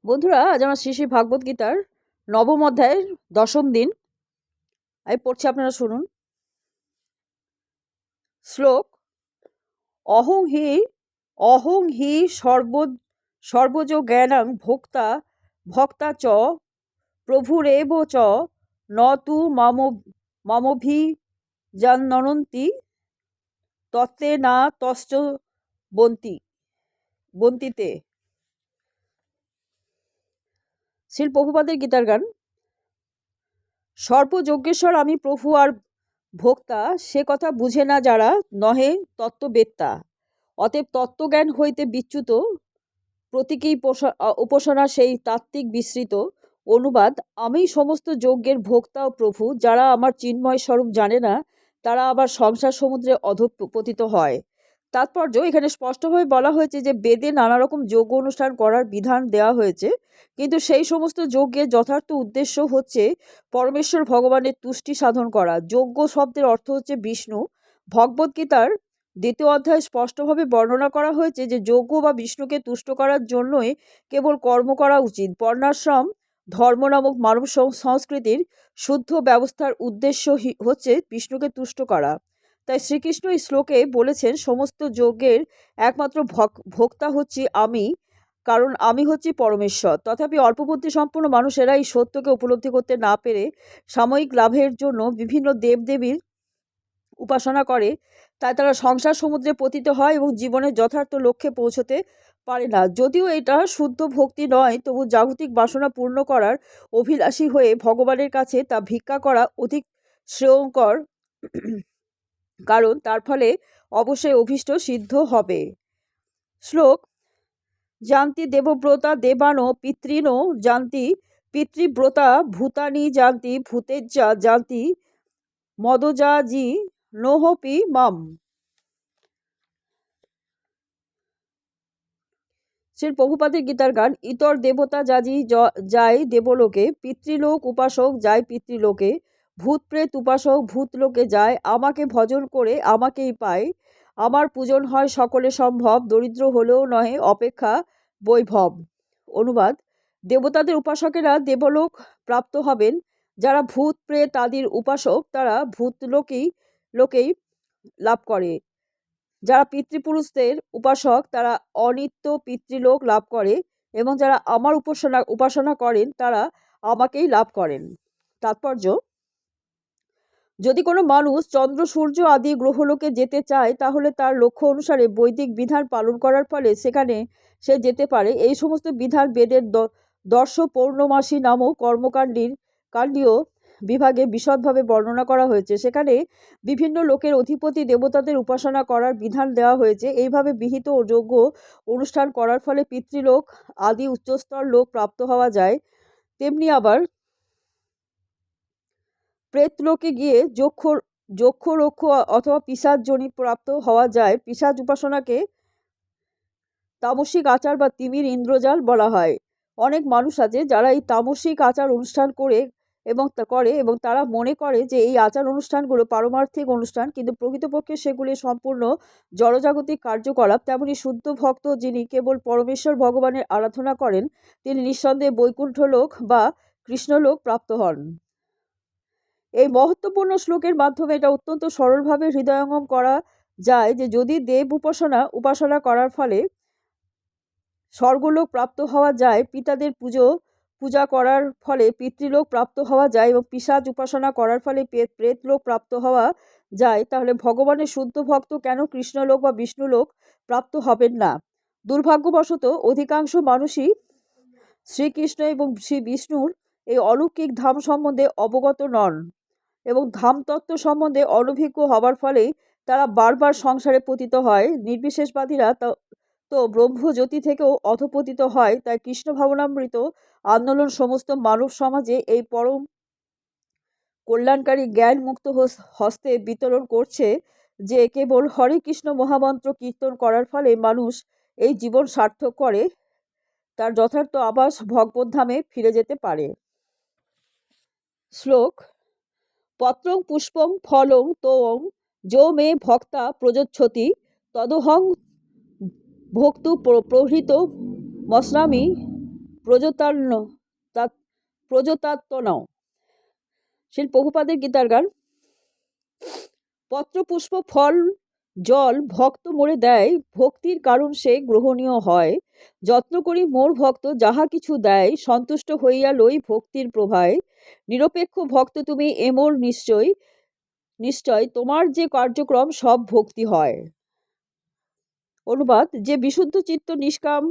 বন্ধুরা, আজ আমার শ্রী শ্রী ভাগবত গীতার নবম অধ্যায়ের 10ম দিন আমি পড়ছি, আপনারা শুনুন। শ্লোক: অহং হি অহং হি সর্বজ জ্ঞানং ভোক্তা ভক্তা চ প্রভুরেব চ ন তু মামভিজানন্তি তত্ত্বে না তশ্চ বন্তিতে। শ্রীল প্রভুপাদের গীতার গান। সর্বযজ্ঞেশ্বর আমি প্রভু আর ভোক্তা, সে কথা বুঝে না যারা নহে তত্ত্ববেত্তা। অতএব তত্ত্বজ্ঞান হইতে বিচ্যুত প্রতীকী উপাসনা সেই তাত্ত্বিক বিস্তৃত অনুবাদ। আমি সমস্ত যজ্ঞের ভোক্তা ও প্রভু। যারা আমার চিন্ময় স্বরূপ জানে না, তারা আবার সংসার সমুদ্রে অধঃপতিত হয়। তাৎপর্য: এখানে স্পষ্টভাবে বলা হয়েছে যে বেদে নানা রকম যজ্ঞ অনুষ্ঠান করার বিধান দেওয়া হয়েছে, কিন্তু সেই সমস্ত যজ্ঞের যথার্থ উদ্দেশ্য হচ্ছে পরমেশ্বর ভগবানের তুষ্টি সাধন করা। যজ্ঞ শব্দের অর্থ হচ্ছে বিষ্ণু। ভগবদ্গীতার 2য় অধ্যায়ে স্পষ্টভাবে বর্ণনা করা হয়েছে যে যজ্ঞ বা বিষ্ণুকে তুষ্ট করার জন্যই কেবল কর্ম করা উচিত। বর্ণাশ্রম ধর্ম নামক মানব সংস্কৃতির শুদ্ধ ব্যবস্থার উদ্দেশ্য হচ্ছে বিষ্ণুকে তুষ্ট করা। তাই শ্রীকৃষ্ণ এই শ্লোকে বলেছেন, সমস্ত যজ্ঞের একমাত্র ভোক্তা হচ্ছি আমি, কারণ আমি হচ্ছি পরমেশ্বর। তথাপি অল্পবুদ্ধি সম্পন্ন মানুষেরা এই সত্যকে উপলব্ধি করতে না পেরে সাময়িক লাভের জন্য বিভিন্ন দেবদেবীর উপাসনা করে। তাই তারা সংসার সমুদ্রে পতিত হয় এবং জীবনের যথার্থ লক্ষ্যে পৌঁছতে পারে না। যদিও এটা শুদ্ধ ভক্তি নয়, তবু জাগতিক বাসনা পূর্ণ করার অভিলাষী হয়ে ভগবানের কাছে তা ভিক্ষা করা অধিক শ্রেয়ঙ্কর, কারণ তার ফলে অবশ্যই অভীষ্ট সিদ্ধ হবে। শ্লোক: জানতি দেবব্রতা দেবানো পিতৃনো জানতি পিতৃব্রতা ভূতানি জানতি ভূতেজ্জা জানতি মদজাজি নোহপি মাম। শ্রী প্রভুপাদের গীতার গান। ইতর দেবতা যাজি যায় দেবলোকে, পিতৃলোক উপাসক যায় পিতৃলোকে, ভূত প্রেত উপাসক ভূতলোকে যায়, আমাকে ভজন করে আমাকেই পায়, আমার পূজন হয় সকলে সম্ভব, দরিদ্র হলেও নহে অপেক্ষা বৈভব। অনুবাদ: দেবতাদের উপাসকেরা দেবলোক প্রাপ্ত হবেন। যারা ভূত প্রেত আদির উপাসক, তারা লোকেই লাভ করে। যারা পিতৃপুরুষদের উপাসক, তারা অনিত্য পিতৃলোক লাভ করে, এবং যারা আমার উপাসনা করেন, তারা আমাকেই লাভ করেন। তাৎপর্য: যদি কোনো মানুষ চন্দ্র সূর্য আদি গ্রহলোকে যেতে চায়, তাহলে তার লক্ষ্য অনুসারে বৈদিক বিধান পালন করার ফলে সেখানে সে যেতে পারে। এই সমস্ত বিধান বেদের দর্শ পৌর্ণমাসী নামক কাণ্ডীয় বিভাগে বিশদভাবে বর্ণনা করা হয়েছে। সেখানে বিভিন্ন লোকের অধিপতি দেবতাদের উপাসনা করার বিধান দেওয়া হয়েছে। এইভাবে বিহিত ও যজ্ঞ অনুষ্ঠান করার ফলে পিতৃলোক আদি উচ্চস্তর লোক প্রাপ্ত হওয়া যায়। তেমনি আবার প্রেতলোকে গিয়ে যক্ষ রক্ষ অথবা পিশাচ জনি প্রাপ্ত হওয়া যায়। পিশাচ উপাসনাকে তামসিক আচার বা তিমির ইন্দ্রজাল বলা হয়। অনেক মানুষ আছে যারা এই তামসিক আচার অনুষ্ঠান করে এবং তারা মনে করে যে এই আচার অনুষ্ঠানগুলো পারমার্থিক অনুষ্ঠান, কিন্তু প্রকৃতপক্ষে সেগুলি সম্পূর্ণ জড়জাগতিক কার্যকলাপ। তেমনি শুদ্ধ ভক্ত যিনি কেবল পরমেশ্বর ভগবানের আরাধনা করেন, তিনি নিঃসন্দেহে বৈকুণ্ঠ লোক বা কৃষ্ণলোক প্রাপ্ত হন। এই মহত্বপূর্ণ শ্লোকের মাধ্যমে এটা অত্যন্ত সরলভাবে হৃদয়ঙ্গম করা যায় যে যদি দেব উপাসনা করার ফলে স্বর্গলোক প্রাপ্ত হওয়া যায়, পিতাদের পূজা করার ফলে পিতৃলোক প্রাপ্ত হওয়া যায়, এবং পিশাচ উপাসনা করার ফলে প্রেতলোক প্রাপ্ত হওয়া যায়, তাহলে ভগবানের শুদ্ধ ভক্ত কেন কৃষ্ণলোক বা বিষ্ণুলোক প্রাপ্ত হবেন না? দুর্ভাগ্যবশত অধিকাংশ মানুষই শ্রীকৃষ্ণ এবং শ্রী বিষ্ণুর এই অলৌকিক ধাম সম্বন্ধে অবগত নন, এবং ধামতত্ত্ব সম্বন্ধে অনভিজ্ঞ হবার ফলে তারা বারবার সংসারে পতিত হয়। নির্বিশেষবাদীরা তো ব্রহ্মজ্যোতি থেকেও অধপতিত হয়। তাই কৃষ্ণ ভাবনামৃত আন্দোলন সমস্ত মানব সমাজে এই পরম কল্যাণকারী জ্ঞান মুক্ত হস্তে বিতরণ করছে যে কেবল হরে কৃষ্ণ মহামন্ত্র কীর্তন করার ফলে মানুষ এই জীবন সার্থক করে তার যথার্থ আবাস ভগবদ্ধামে ফিরে যেতে পারে। শ্লোক: পত্রং পুষ্পং ফলং তোং যো মে ভক্তা প্রযচ্ছতি তদহং ভক্তু প্রহৃত মস্নামি প্রযোতান্ন প্রযোতাত্তনও। শিল প্রভুপাদের গীতার গান। পত্র পুষ্প ফল জল ভক্ত মোরে দেয়, ভক্তির কারণ সে গ্রহণীয় হয়। যত্ন করি মোর ভক্ত যাহা কিছু দেয়, সন্তুষ্ট হইয়া লই ভক্তির প্রভায়। নিরপেক্ষ ভক্ত তুমি এমোর নিশ্চয়, নিশ্চয় তোমার যে কার্যক্রম সব ভক্তি হয়। অনুবাদ: যে বিশুদ্ধ চিত্ত নিষ্কাম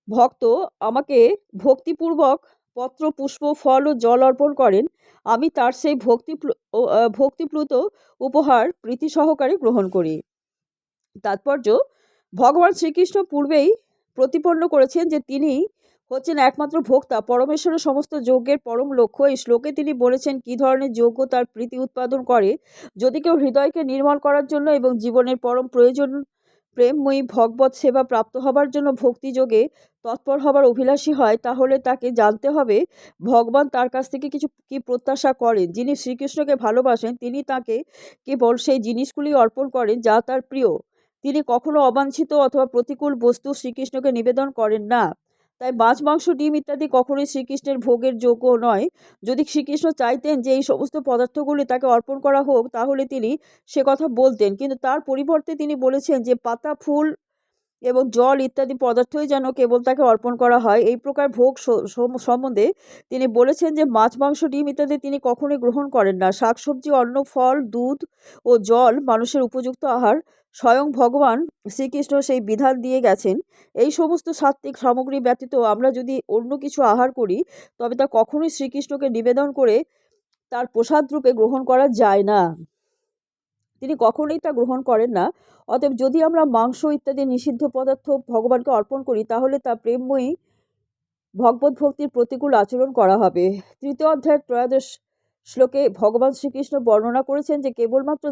ভক্ত আমাকে ভক্তিপূর্বক পত্র পুষ্প ফল ও জল অর্পণ করেন, আমি তার সেই ভক্তিপ্লুত উপহার প্রীতি সহকারে গ্রহণ করি। তাৎপর্য: ভগবান শ্রীকৃষ্ণ পূর্বেই প্রতিপন্ন করেছেন যে তিনি হচ্ছেন একমাত্র ভোক্তা, পরমেশ্বরের সমস্ত যজ্ঞের পরম লক্ষ্য। এই শ্লোকে তিনি বলেছেন কী ধরনের যজ্ঞ তার প্রীতি উৎপাদন করে। যদি কেউ হৃদয়কে নির্মল করার জন্য এবং জীবনের পরম প্রয়োজন প্রেমময়ী ভগবত সেবা প্রাপ্ত হবার জন্য ভক্তিযোগে তৎপর হবার অভিলাষী হয়, তাহলে তাকে জানতে হবে ভগবান তার কাছ থেকে কি প্রত্যাশা করেন। যিনি শ্রীকৃষ্ণকে ভালোবাসেন তিনি তাকে কেবল সেই জিনিসগুলি অর্পণ করেন যা তার প্রিয়। তিনি কখনো অবাঞ্ছিত অথবা প্রতিকূল বস্তু শ্রীকৃষ্ণকে নিবেদন করেন না। তাই মাছ, মাংস, ডিম ইত্যাদি কখনোই শ্রীকৃষ্ণের ভোগের যোগ্য নয়। যদি শ্রীকৃষ্ণ চাইতেন যে এই সমস্ত পদার্থগুলি তাকে অর্পণ করা হোক, তাহলে তিনি সে কথা বলতেন, কিন্তু তার পরিবর্তে তিনি বলেছেন যে পাতা, ফুল এবং জল ইত্যাদি পদার্থই যেন কেবল তাকে অর্পণ করা হয়। এই প্রকার ভোগ সম্বন্ধে তিনি বলেছেন যে মাছ, মাংস, ডিম ইত্যাদি তিনি কখনোই গ্রহণ করেন না। শাকসবজি, অন্ন, ফল, দুধ ও জল মানুষের উপযুক্ত আহার। স্বয়ং ভগবান শ্রীকৃষ্ণ সেই বিধান দিয়ে গেছেন। এই সমস্ত সাত্ত্বিক সামগ্রী ব্যতীত আমরা যদি অন্য কিছু আহার করি, তবে তা কখনোই শ্রীকৃষ্ণকে নিবেদন করে তার প্রসাদ রূপে গ্রহণ করা যায় না। তিনি কখনোই তা গ্রহণ করেন না। অতএব যদি আমরা মাংস ইত্যাদি নিষিদ্ধ পদার্থ ভগবানকে অর্পণ করি, তাহলে তা প্রেমময়ী ভগবত ভক্তির প্রতিকূল আচরণ করা হবে। তৃতীয় অধ্যায়ের 13 শ্লোকে ভগবান শ্রীকৃষ্ণ বর্ণনা করেছেন যে কেবলমাত্র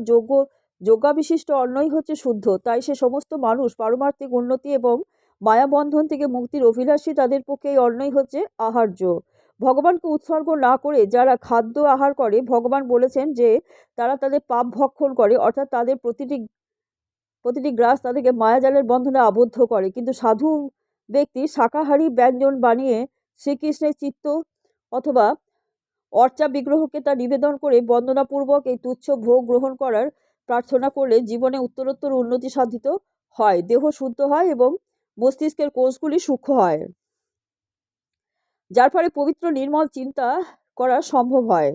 যজ্ঞাবিশিষ্ট অন্নই হচ্ছে শুদ্ধ। তাই সে সমস্ত মানুষ পারমার্থিক উন্নতি এবং মায়াবন্ধন থেকে মুক্তির অভিলাষী, তাদের পক্ষে এই অন্নই হচ্ছে আহার্য। ভগবানকে উৎসর্গ না করে যারা খাদ্য আহার করে, ভগবান বলেছেন যে তারা তাদের পাপ ভক্ষণ করে, অর্থাৎ তাদের প্রতিটি গ্রাস তাদেরকে মায়াজালের বন্ধনে আবদ্ধ করে। কিন্তু সাধু ব্যক্তি শাকাহারী ব্যঞ্জন বানিয়ে শ্রীকৃষ্ণের চিত্ত অথবা অর্চা বিগ্রহকে তা নিবেদন করে বন্দনাপূর্বক এই তুচ্ছ ভোগ গ্রহণ করার প্রার্থনা করলে জীবনে উত্তরোত্তর উন্নতি সাধিত হয়, দেহ শুদ্ধ হয় এবং মস্তিষ্কের কোষগুলি সূক্ষ্ম হয়, যার ফলে পবিত্র নির্মল চিন্তা করা সম্ভব হয়।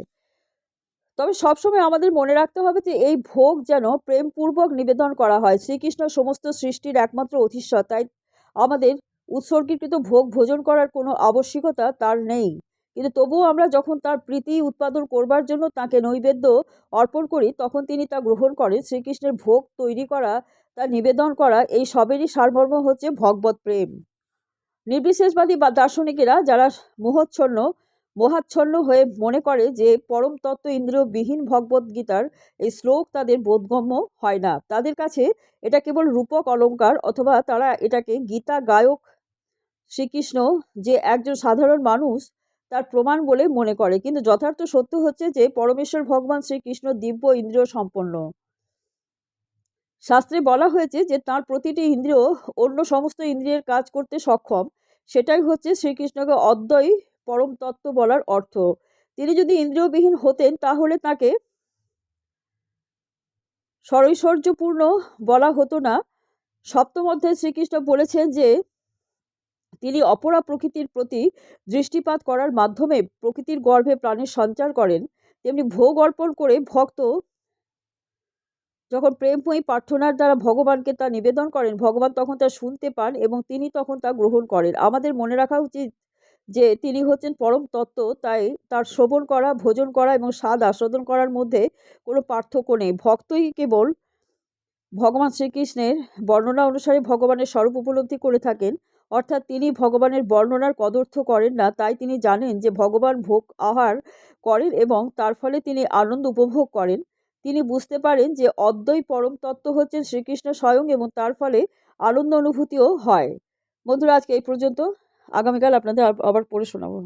তবে সবসময় আমাদের মনে রাখতে হবে যে এই ভোগ যেন প্রেমপূর্বক নিবেদন করা হয়। শ্রীকৃষ্ণ সমস্ত সৃষ্টির একমাত্র অধীশ্বর, তাই আমাদের উৎসর্গীকৃত ভোগ ভোজন করার কোনো আবশ্যিকতা তার নেই। কিন্তু তবুও আমরা যখন তার প্রীতি উৎপাদন করবার জন্য তাকে নৈবেদ্য অর্পণ করি, তখন তিনি তা গ্রহণ করেন। শ্রীকৃষ্ণের ভোগ তৈরি করা, তা নিবেদন করা, এই সবেরই সারমর্ম হচ্ছে ভগবত প্রেম। নির্বিশেষবাদী বা দার্শনিকেরা যারা মোহাচ্ছন্ন হয়ে মনে করে যে পরম তত্ত্ব ইন্দ্রিয়বিহীন ভগবত গীতার এই শ্লোক তাদের বোধগম্য হয় না, তাদের কাছে এটা কেবল রূপক অলঙ্কার, অথবা তারা এটাকে গীতা গায়ক শ্রীকৃষ্ণ যে একজন সাধারণ মানুষ তার প্রমাণ বলে মনে করে। কিন্তু যথার্থ সত্য হচ্ছে যে পরমেশ্বর ভগবান শ্রীকৃষ্ণ দিব্য ইন্দ্রিয় সম্পন্ন। শাস্ত্রে বলা হয়েছে যে তার প্রতিটি ইন্দ্রিয় অন্য সমস্ত ইন্দ্রিয়ের কাজ করতে সক্ষম। সেটাই হচ্ছে শ্রীকৃষ্ণকে অদ্বয় পরম তত্ত্ব বলার অর্থ। তিনি যদি ইন্দ্রিয়বিহীন হতেন, তাহলে তাকে সরৈশ্বর্যপূর্ণ বলা হতো না। সপ্তম অধ্যায়ে শ্রীকৃষ্ণ বলেছেন যে তিনি অপরা প্রকৃতির প্রতি দৃষ্টিপাত করার মাধ্যমে প্রকৃতির গর্ভে প্রাণের সঞ্চার করেন। তেমনি ভোগ অর্পণ করে ভক্ত যখন প্রেমময়ী প্রার্থনার দ্বারা ভগবানকে তা নিবেদন করেন, ভগবান তখন তা শুনতে পান এবং তিনি তখন তা গ্রহণ করেন। আমাদের মনে রাখা উচিত যে তিনি হচ্ছেন পরম তত্ত্ব, তাই তার শ্রবণ করা, ভোজন করা এবং স্বাদ আস্বাদন করার মধ্যে কোনো পার্থক্য নেই। ভক্তই কেবল ভগবান শ্রীকৃষ্ণের বর্ণনা অনুসারে ভগবানের স্বরূপ উপলব্ধি করে থাকেন, অর্থাৎ তিনি ভগবানের বর্ণনার কদর্থ করেন না। তাই তিনি জানেন যে ভগবান ভোগ আহার করেন এবং তার ফলে তিনি আনন্দ উপভোগ করেন। তিনি বুঝতে পারেন যে অদ্বয় পরম তত্ত্ব হচ্ছেন শ্রীকৃষ্ণ স্বয়ং এবং তার ফলে আনন্দ অনুভূতিও হয়। বন্ধুরা, আজকে এই পর্যন্ত। আগামীকাল আপনাদের আবার পড়ে শোনাবো।